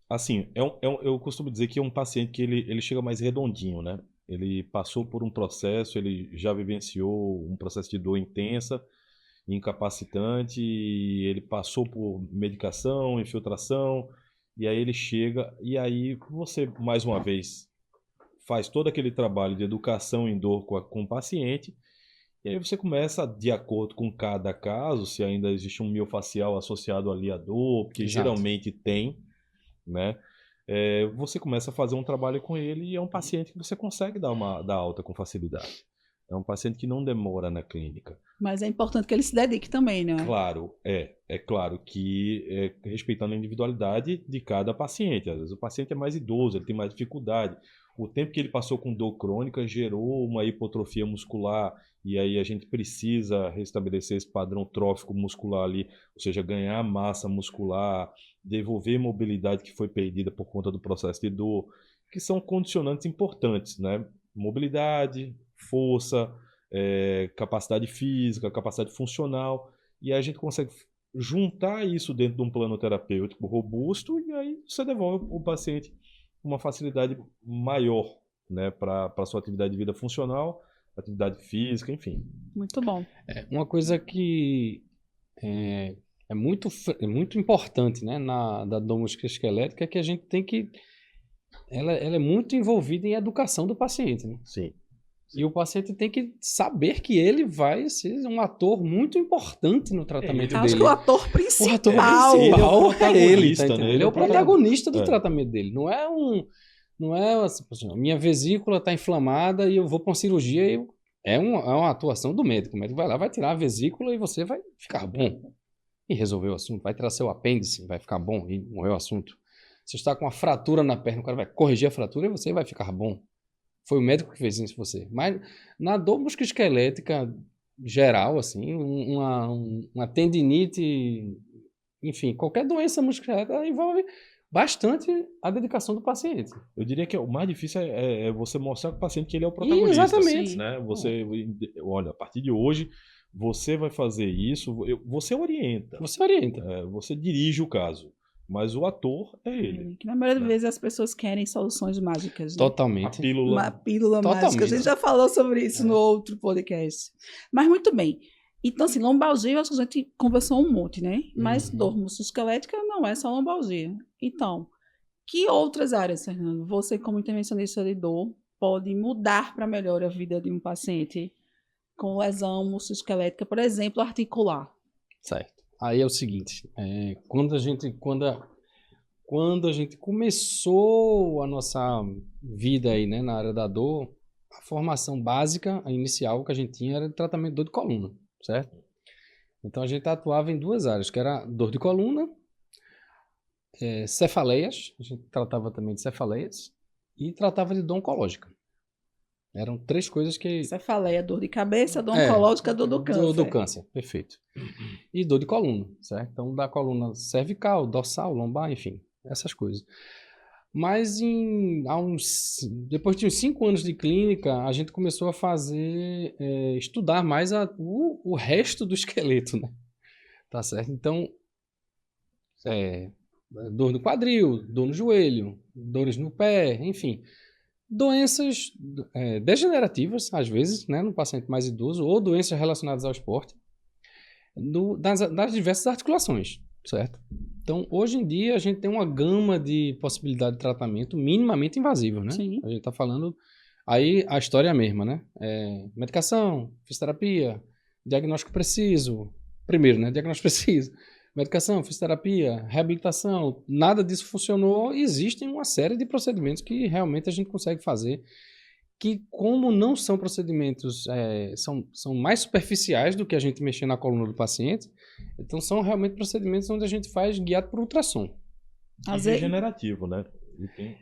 Assim, eu costumo dizer que é um paciente que ele chega mais redondinho, né? Ele passou por um processo, ele já vivenciou um processo de dor intensa, incapacitante, e ele passou por medicação, infiltração, e aí ele chega, e aí você, mais uma vez, faz todo aquele trabalho de educação em dor com o paciente, E aí você começa, de acordo com cada caso, se ainda existe um miofacial associado ali à dor, porque Exato. geralmente tem, né? Você começa a fazer um trabalho com ele e é um paciente que você consegue dar alta com facilidade. É um paciente que não demora na clínica. Mas é importante que ele se dedique também, né? Claro, é claro que respeitando a individualidade de cada paciente. Às vezes o paciente é mais idoso, ele tem mais dificuldade. O tempo que ele passou com dor crônica gerou uma hipotrofia muscular e aí a gente precisa restabelecer esse padrão trófico muscular ali, ou seja, ganhar massa muscular, devolver mobilidade que foi perdida por conta do processo de dor, que são condicionantes importantes, né? Mobilidade, força, capacidade física, capacidade funcional, e aí a gente consegue juntar isso dentro de um plano terapêutico robusto e aí você devolve o paciente uma facilidade maior, né, para a sua atividade de vida funcional, atividade física, enfim. Muito bom. Uma coisa que é muito importante, né, da dor musculoesquelética é que a gente tem que... Ela é muito envolvida em educação do paciente, né? Sim. E o paciente tem que saber que ele vai ser um ator muito importante no tratamento Acho dele. que o ator O ator principal. principal é ele, tá né? entendendo? Ele é o protagonista do tratamento dele. Não é assim, minha vesícula está inflamada e eu vou para uma cirurgia. É uma atuação do médico. O médico vai lá, vai tirar a vesícula e você vai ficar bom. E resolver o assunto. Vai tirar seu apêndice, vai ficar bom e morreu o assunto. Você está com uma fratura na perna, o cara vai corrigir a fratura e você vai ficar bom. Foi o médico que fez isso em você. Mas na dor musculoesquelética geral, assim, uma tendinite, enfim, qualquer doença musculoesquelética envolve bastante a dedicação do paciente. Eu diria que o mais difícil é você mostrar para o paciente que ele é o protagonista. Exatamente. Né? Você, olha, a partir de hoje, você vai fazer isso, você orienta. Você orienta. Você dirige o caso. Mas o ator é ele. Que na maioria das vezes as pessoas querem soluções mágicas. Né? Totalmente. Uma pílula mágica. A gente já falou sobre isso no outro podcast. Mas muito bem. Então, assim, lombalgia, eu acho que a gente conversou um monte, né? Mas dor musculoesquelética não é só lombalgia. Então, que outras áreas, Fernando, você como intervencionista de dor, pode mudar para melhor a vida de um paciente com lesão musculoesquelética, por exemplo, articular? Certo. Aí é o seguinte, quando a gente começou a nossa vida aí, né, na área da dor, a formação básica, a inicial que a gente tinha era de tratamento de dor de coluna, certo? Então a gente atuava em duas áreas, que era dor de coluna, cefaleias, a gente tratava também de cefaleias, e tratava de dor oncológica. Eram três coisas que... Cefaleia, dor de cabeça, dor oncológica, dor do câncer. Dor do câncer, perfeito. E dor de coluna, certo? Então, da coluna cervical, dorsal, lombar, enfim, essas coisas. Mas depois de uns 5 anos de clínica, a gente começou a estudar mais o resto do esqueleto, né? Tá certo? Então, dor no quadril, dor no joelho, dores no pé, enfim... Doenças degenerativas, às vezes, né, no paciente mais idoso, ou doenças relacionadas ao esporte, das diversas articulações, certo? Então, hoje em dia, a gente tem uma gama de possibilidade de tratamento minimamente invasivo, né? Sim. A gente está falando... Aí, a história é a mesma, né? Medicação, fisioterapia, diagnóstico preciso. Primeiro, né? Diagnóstico preciso. Medicação, fisioterapia, reabilitação, nada disso funcionou. Existem uma série de procedimentos que realmente a gente consegue fazer, que como não são procedimentos, são mais superficiais do que a gente mexer na coluna do paciente, então são realmente procedimentos onde a gente faz guiado por ultrassom. Regenerativo, né?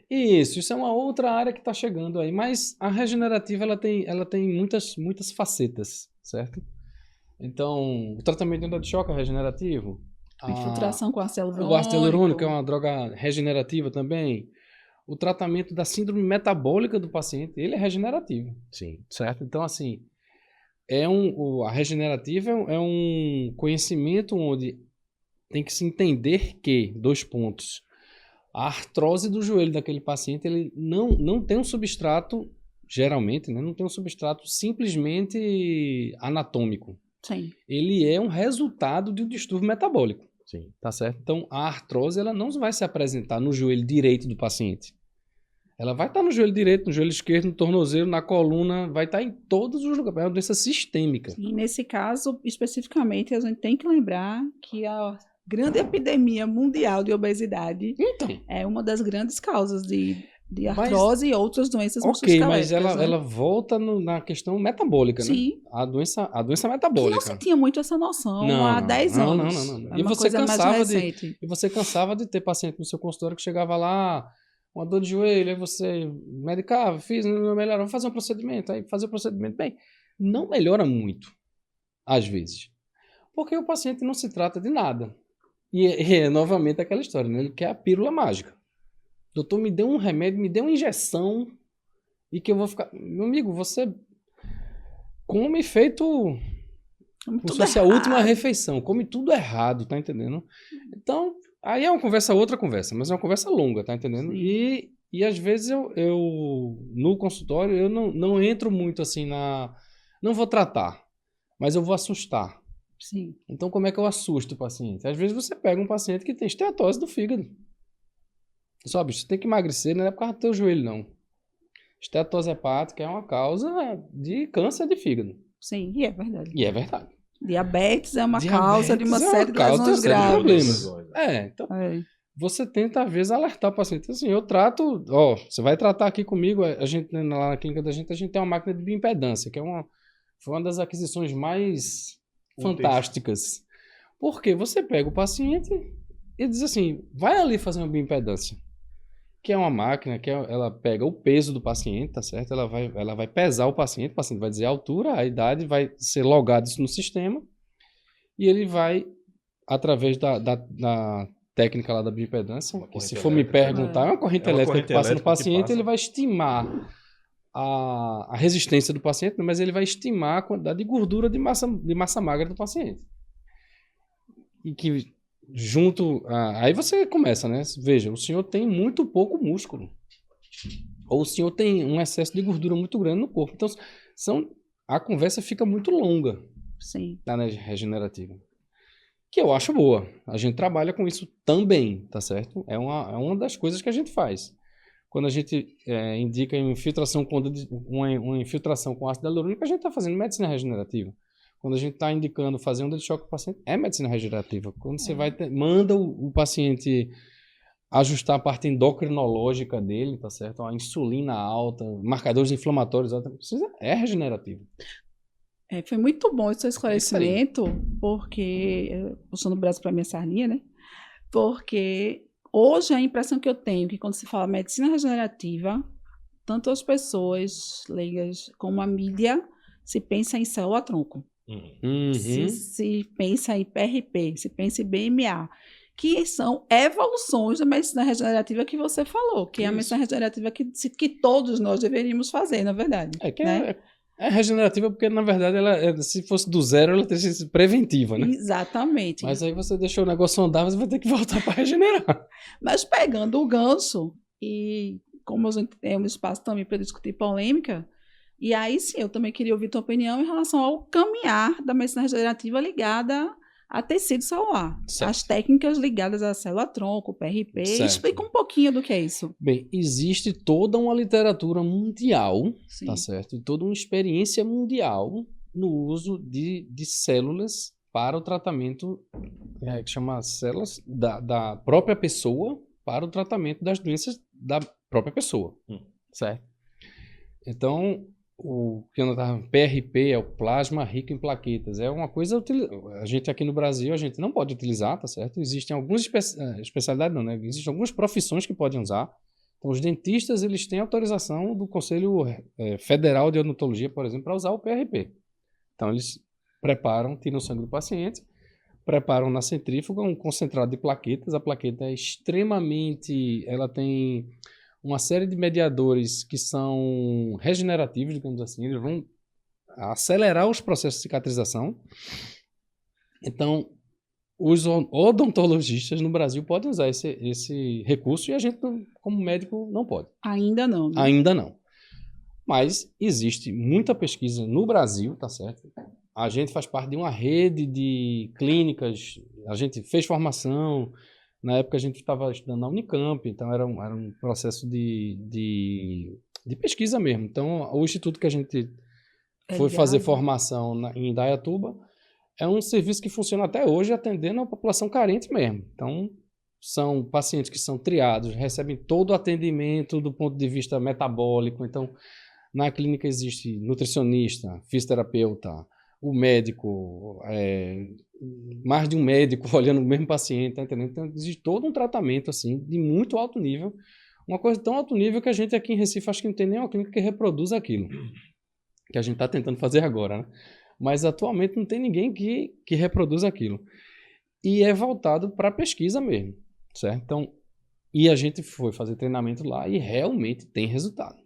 Isso é uma outra área que está chegando aí, mas a regenerativa ela tem muitas facetas, certo? Então, o tratamento de onda de choque é regenerativo. Infiltração com ácido hialurônico. O ácido hialurônico é uma droga regenerativa também. O tratamento da síndrome metabólica do paciente, ele é regenerativo. Sim. Certo? Então, assim, a regenerativa é um conhecimento onde tem que se entender que, 2 pontos, a artrose do joelho daquele paciente, ele não tem um substrato, geralmente, né, não tem um substrato simplesmente anatômico. Sim. Ele é um resultado de um distúrbio metabólico. Sim. Tá certo? Então, a artrose ela não vai se apresentar no joelho direito do paciente. ela vai estar no joelho direito, no joelho esquerdo, no tornozelo, na coluna, vai estar em todos os lugares. É uma doença sistêmica. E nesse caso, especificamente, a gente tem que lembrar que a grande epidemia mundial de obesidade é uma das grandes causas de artrose e outras doenças musculoesqueléticas. Ok, mas ela volta na questão metabólica, Sim. né? A doença metabólica. Não se tinha muito essa noção há 10 anos. Não. É uma coisa mais recente. E você cansava de ter paciente no seu consultório que chegava lá, uma dor de joelho, aí você medicava, não melhora, vou fazer um procedimento. Aí fazer o procedimento, bem, não melhora muito, às vezes. Porque o paciente não se trata de nada. E é novamente aquela história, né? Ele quer a pílula mágica. Doutor, me dê um remédio, me dê uma injeção e que eu vou ficar... Meu amigo, você come feito como se fosse a última refeição. Come tudo errado, tá entendendo? Então, aí é uma conversa, outra conversa, mas é uma conversa longa, tá entendendo? E às vezes eu no consultório, eu não entro muito assim não vou tratar, mas eu vou assustar. Sim. Então, como é que eu assusto o paciente? Às vezes você pega um paciente que tem esteatose do fígado. Só, bicho, você tem que emagrecer, não é por causa do teu joelho, não. Esteatose hepática é uma causa de câncer de fígado. Sim, e é verdade. E é verdade. Diabetes é uma causa de uma série de lesões graves. Então você tenta, às vezes, alertar o paciente. Assim, eu trato, você vai tratar aqui comigo, a gente, lá na clínica da gente, a gente tem uma máquina de bioimpedância, que foi uma das aquisições mais fantásticas. Porque você pega o paciente e diz assim, vai ali fazer uma bioimpedância. Que é uma máquina que ela pega o peso do paciente, tá certo? Ela vai pesar o paciente vai dizer a altura, a idade, vai ser logado isso no sistema e ele vai, através da técnica lá da bioimpedância, que se for me perguntar, é uma corrente elétrica que passa no paciente, ele vai estimar a resistência do paciente, mas ele vai estimar a quantidade de gordura de massa magra do paciente. E que aí você começa, né? Veja, o senhor tem muito pouco músculo. Ou o senhor tem um excesso de gordura muito grande no corpo. Então, a conversa fica muito longa. Sim. Na regenerativa. Que eu acho boa. A gente trabalha com isso também, tá certo? É uma das coisas que a gente faz. Quando a gente indica uma infiltração com ácido hialurônico, a gente está fazendo medicina regenerativa. Quando a gente está indicando fazer onda de choque para o paciente, é medicina regenerativa. Quando você manda o paciente ajustar a parte endocrinológica dele, tá certo? A insulina alta, marcadores inflamatórios altos, é regenerativo. Foi muito bom esse seu esclarecimento, porque, puxando o braço para minha sardinha, né? Porque hoje a impressão que eu tenho é que quando se fala medicina regenerativa, tanto as pessoas leigas como a mídia se pensa em célula-tronco. Uhum. Se pensa em PRP, se pensa em BMA, que são evoluções da medicina regenerativa que você falou, que é a medicina regenerativa que todos nós deveríamos fazer, na verdade. É regenerativa porque, na verdade, se fosse do zero, ela teria sido preventiva, né? Exatamente. Mas aí você deixou o negócio andar, você vai ter que voltar para regenerar. Mas pegando o gancho, e como a gente tem um espaço também para discutir polêmica, e aí sim, eu também queria ouvir tua opinião em relação ao caminhar da medicina regenerativa ligada a tecido celular. Certo. As técnicas ligadas à célula-tronco, PRP. Certo. Explica um pouquinho do que é isso. Bem, existe toda uma literatura mundial, Sim. tá certo? E toda uma experiência mundial no uso de células para o tratamento, que chama células da própria pessoa para o tratamento das doenças da própria pessoa, certo? Então, o que eu estava PRP é o plasma rico em plaquetas. É uma coisa a gente aqui no Brasil a gente não pode utilizar, tá certo? Existem algumas especialidades, não, né? Existem algumas profissões que podem usar. Então, os dentistas eles têm autorização do Conselho Federal de Odontologia, por exemplo, para usar o PRP. Então, eles preparam, tiram o sangue do paciente, preparam na centrífuga um concentrado de plaquetas. A plaqueta é ela tem uma série de mediadores que são regenerativos, digamos assim, eles vão acelerar os processos de cicatrização. Então, os odontologistas no Brasil podem usar esse recurso e a gente, como médico, não pode. Ainda não. Né? Ainda não. Mas existe muita pesquisa no Brasil, tá certo? A gente faz parte de uma rede de clínicas, a gente fez formação, Na época a gente estava estudando na Unicamp, então era um processo de pesquisa mesmo. Então, o instituto que a gente foi fazer formação em Indaiatuba é um serviço que funciona até hoje atendendo a população carente mesmo. Então, são pacientes que são triados, recebem todo o atendimento do ponto de vista metabólico. Então, na clínica existe nutricionista, fisioterapeuta, o médico, mais de um médico olhando o mesmo paciente, tá entendendo? Então, existe todo um tratamento assim, de muito alto nível. Uma coisa tão alto nível que a gente aqui em Recife acho que não tem nenhuma clínica que reproduz aquilo que a gente está tentando fazer agora, né? Mas atualmente não tem ninguém que reproduz aquilo. E é voltado para pesquisa mesmo, certo? Então, e a gente foi fazer treinamento lá e realmente tem resultado.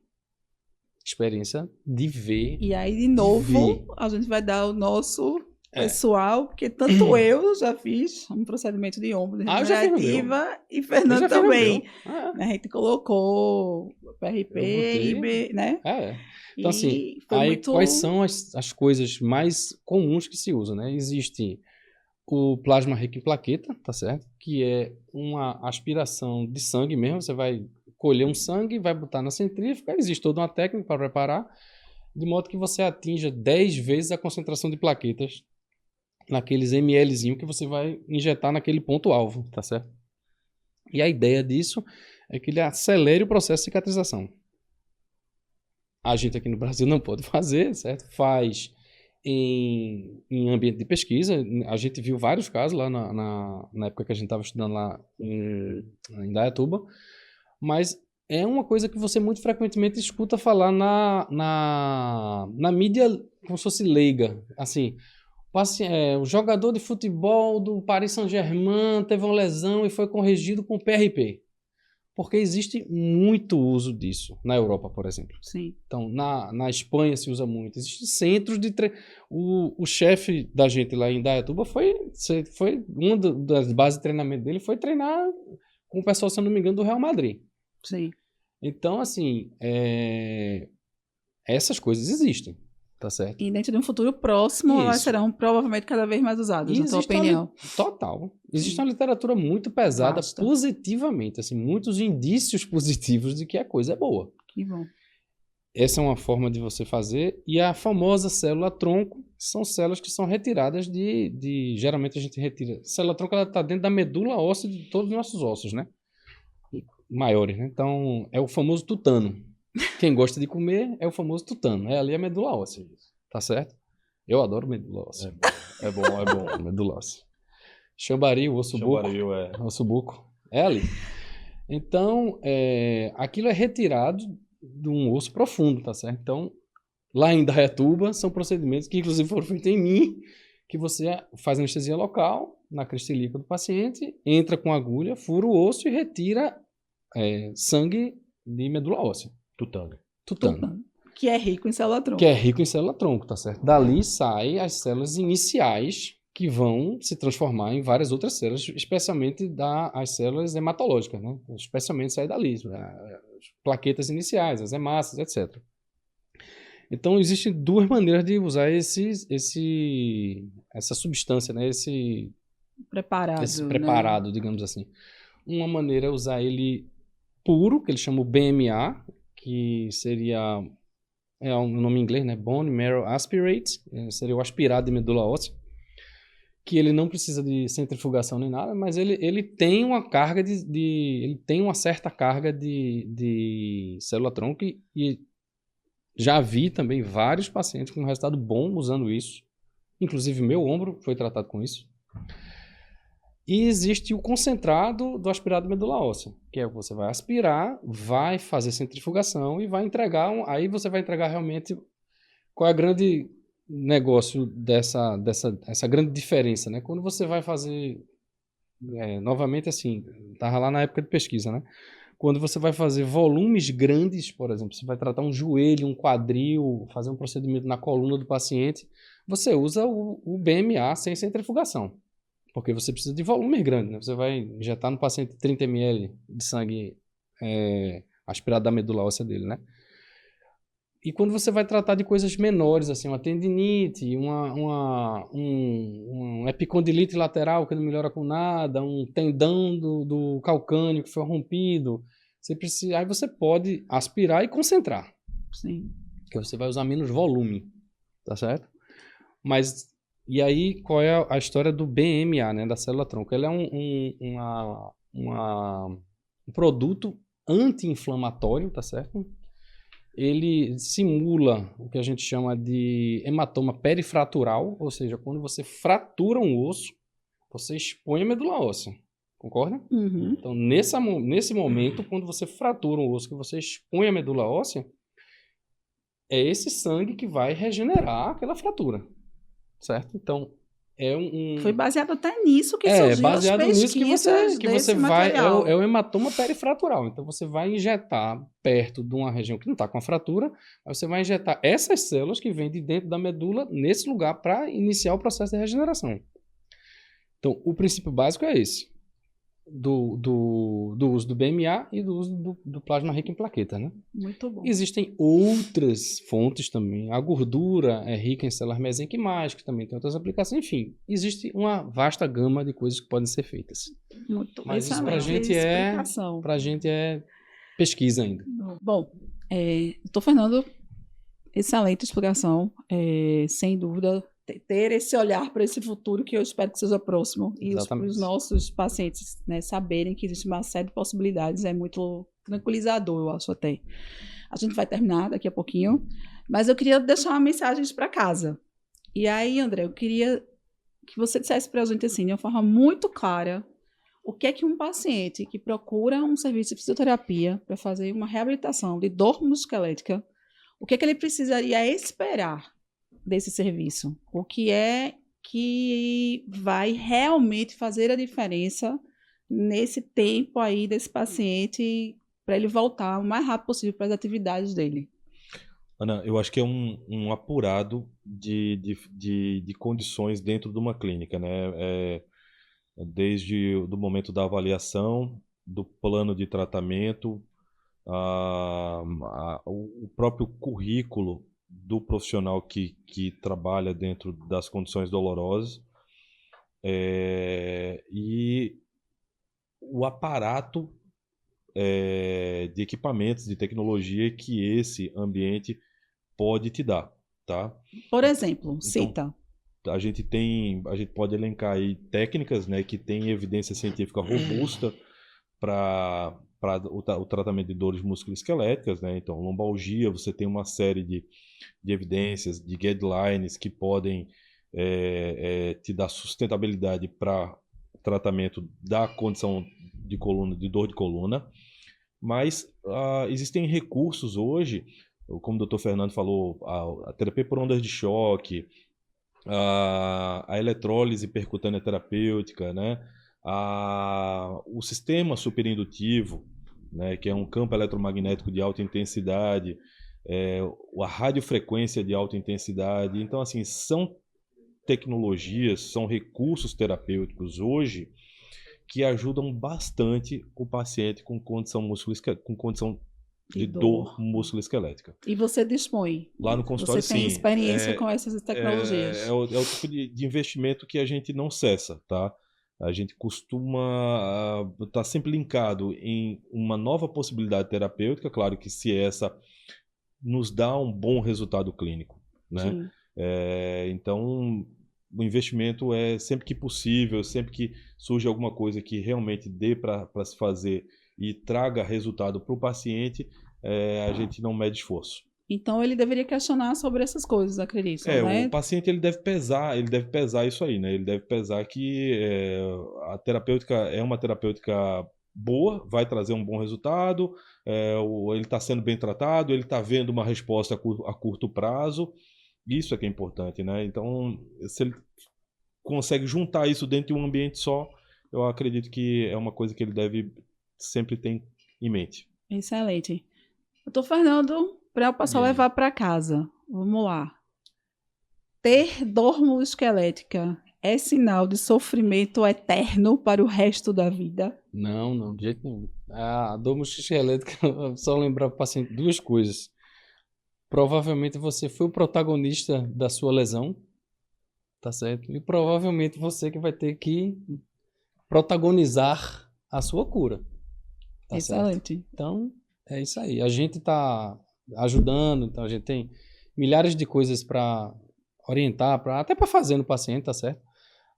Experiência de ver. E aí, de novo, a gente vai dar o nosso pessoal, porque tanto eu já fiz um procedimento de ombro de regenerativa e Fernando também. A gente colocou PRP, né? Então, assim, aí quais são as coisas mais comuns que se usam, né? Existe o plasma rico em plaqueta, tá certo? Que é uma aspiração de sangue mesmo. Você vai colher um sangue, vai botar na centrífuga. Existe toda uma técnica para preparar, de modo que você atinja 10 vezes a concentração de plaquetas naqueles mlzinho que você vai injetar naquele ponto-alvo, tá certo? E a ideia disso é que ele acelere o processo de cicatrização. A gente aqui no Brasil não pode fazer, certo? Faz em ambiente de pesquisa. A gente viu vários casos lá na época que a gente estava estudando lá em Indaiatuba, mas é uma coisa que você muito frequentemente escuta falar na mídia como se fosse leiga. Assim, o jogador de futebol do Paris Saint-Germain teve uma lesão e foi corrigido com PRP. Porque existe muito uso disso na Europa, por exemplo. Sim. Então, na Espanha se usa muito. Existem centros de o chefe da gente lá em Indaiatuba foi uma das bases de treinamento dele foi treinar com o pessoal, se eu não me engano, do Real Madrid. Sim. Então, assim, essas coisas existem, tá certo? E dentro de um futuro próximo, elas serão provavelmente cada vez mais usadas, na tua opinião. Total. Existe uma literatura muito pesada positivamente, assim, muitos indícios positivos de que a coisa é boa. Que bom. Essa é uma forma de você fazer. E a famosa célula-tronco são células que são retiradas geralmente a gente retira. A célula-tronco está dentro da medula óssea de todos os nossos ossos, né? Maiores, né? Então, é o famoso tutano. Quem gosta de comer é o famoso tutano. É ali a medula óssea. Tá certo? Eu adoro medula óssea. É bom. Medula óssea. Chambari, o osso buco. Osso buco. É ali. Então, aquilo é retirado de um osso profundo, tá certo? Então, lá em Indaiatuba, são procedimentos que, inclusive, foram feitos em mim, que você faz anestesia local, na crista ilíaca do paciente, entra com agulha, fura o osso e retira sangue de medula óssea. Tutano. Que é rico em célula-tronco. Tá certo? Dali saem as células iniciais que vão se transformar em várias outras células, especialmente as células hematológicas, né? Especialmente sai dali, as plaquetas iniciais, as hemácias, etc. Então, existem duas maneiras de usar essa substância, né? Esse preparado, digamos assim. Uma maneira é usar ele puro, que eles chamam BMA, que seria um nome em inglês, né? Bone Marrow Aspirate, seria o aspirado de medula óssea, que ele não precisa de centrifugação nem nada, mas ele tem uma carga ele tem uma certa carga de célula-tronco e já vi também vários pacientes com um resultado bom usando isso. Inclusive, meu ombro foi tratado com isso. E existe o concentrado do aspirado de medula óssea, que é você vai aspirar, vai fazer centrifugação e vai entregar. Aí você vai entregar realmente qual é o grande negócio essa grande diferença, né? Quando você vai fazer, novamente assim, estava lá na época de pesquisa, né? Quando você vai fazer volumes grandes, por exemplo, você vai tratar um joelho, um quadril, fazer um procedimento na coluna do paciente, você usa o BMA sem centrifugação. Porque você precisa de volumes grandes, né? Você vai injetar no paciente 30 ml de sangue aspirado da medula óssea dele, né? E quando você vai tratar de coisas menores, assim, uma tendinite, um epicondilite lateral que não melhora com nada, um tendão do calcâneo que foi rompido, aí você pode aspirar e concentrar. Sim. Que você vai usar menos volume, tá certo? Mas, e aí, qual é a história do BMA, né, da célula-tronco? Ele é um produto anti-inflamatório, tá certo? Ele simula o que a gente chama de hematoma perifratural, ou seja, quando você fratura um osso, você expõe a medula óssea, concorda? Uhum. Então, nesse momento, quando você fratura um osso, que você expõe a medula óssea, é esse sangue que vai regenerar aquela fratura, certo? Então, Foi baseado até nisso que surgiu baseado as nisso que você vai... É o hematoma perifratural. Então, você vai injetar perto de uma região que não está com a fratura, aí você vai injetar essas células que vêm de dentro da medula nesse lugar para iniciar o processo de regeneração. Então, o princípio básico é esse. Do uso do BMA e do uso do plasma rico em plaqueta, né? Muito bom. Existem outras fontes também. A gordura é rica em células mesenquimais, que também tem outras aplicações. Enfim, existe uma vasta gama de coisas que podem ser feitas. Muito Mas isso pra gente é pesquisa ainda. Bom, doutor Fernando, excelente explicação. Sem dúvida, ter esse olhar para esse futuro que eu espero que seja próximo e os nossos pacientes, né, saberem que existe uma série de possibilidades é muito tranquilizador, eu acho até. A gente vai terminar daqui a pouquinho, mas eu queria deixar uma mensagem para casa. E aí, André, eu queria que você dissesse para a gente assim, de uma forma muito clara, o que é que um paciente que procura um serviço de fisioterapia para fazer uma reabilitação de dor musculoesquelética, o que é que ele precisaria esperar desse serviço? O que é que vai realmente fazer a diferença nesse tempo aí desse paciente para ele voltar o mais rápido possível para as atividades dele? Ana, eu acho que é um apurado de condições dentro de uma clínica, né? Desde o momento da avaliação, do plano de tratamento, o próprio currículo do profissional que trabalha dentro das condições dolorosas, e o aparato de equipamentos, de tecnologia que esse ambiente pode te dar, tá? Por exemplo, cita. A gente pode elencar aí técnicas, né, que têm evidência científica robusta para o tratamento de dores musculoesqueléticas, né? Então, lombalgia, você tem uma série de evidências, de guidelines que podem te dar sustentabilidade para o tratamento da condição de coluna, de dor de coluna. Mas existem recursos hoje, como o Dr. Fernando falou, a terapia por ondas de choque, a eletrólise percutânea terapêutica, né? O sistema superindutivo, né, que é um campo eletromagnético de alta intensidade, a radiofrequência de alta intensidade. Então, assim, são tecnologias, são recursos terapêuticos hoje que ajudam bastante o paciente com condição de dor musculoesquelética. E você dispõe? Lá no consultório, sim. Você tem experiência com essas tecnologias? É o tipo de investimento que a gente não cessa, tá? A gente costuma estar sempre linkado em uma nova possibilidade terapêutica, claro que se essa nos dá um bom resultado clínico, né? Então, o investimento é sempre que possível, sempre que surge alguma coisa que realmente dê para se fazer e traga resultado para o paciente, a gente não mede esforço. Então ele deveria questionar sobre essas coisas, acredito, né? O paciente ele deve pesar isso aí, né? Ele deve pesar que a terapêutica é uma terapêutica boa, vai trazer um bom resultado, ele está sendo bem tratado, ele está vendo uma resposta a curto prazo. Isso é que é importante, né? Então, se ele consegue juntar isso dentro de um ambiente só, eu acredito que é uma coisa que ele deve sempre ter em mente. Excelente. Doutor Fernando, para o pessoal levar para casa, vamos lá. Ter dor musculoesquelética é sinal de sofrimento eterno para o resto da vida? Não, de jeito nenhum. A dor musculoesquelética, só lembrar para o paciente duas coisas. provavelmente você foi o protagonista da sua lesão, tá certo? E provavelmente você que vai ter que protagonizar a sua cura. Tá Excelente. certo? Então, é isso aí. A gente está ajudando, então a gente tem milhares de coisas para orientar, até para fazer no paciente, tá certo?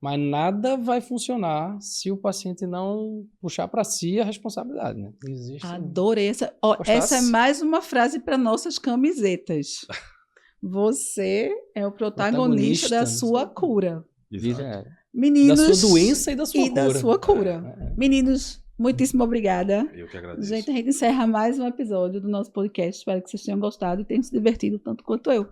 Mas nada vai funcionar se o paciente não puxar para si a responsabilidade, né? Existe. Adorei essa. Ó, essa é mais uma frase para nossas camisetas. Você é o protagonista da sua cura. Exato. Meninos. Da sua doença e da sua cura. Da sua cura. Meninos, muitíssimo obrigada. Eu que agradeço. Gente, a gente encerra mais um episódio do nosso podcast. Espero que vocês tenham gostado e tenham se divertido tanto quanto eu.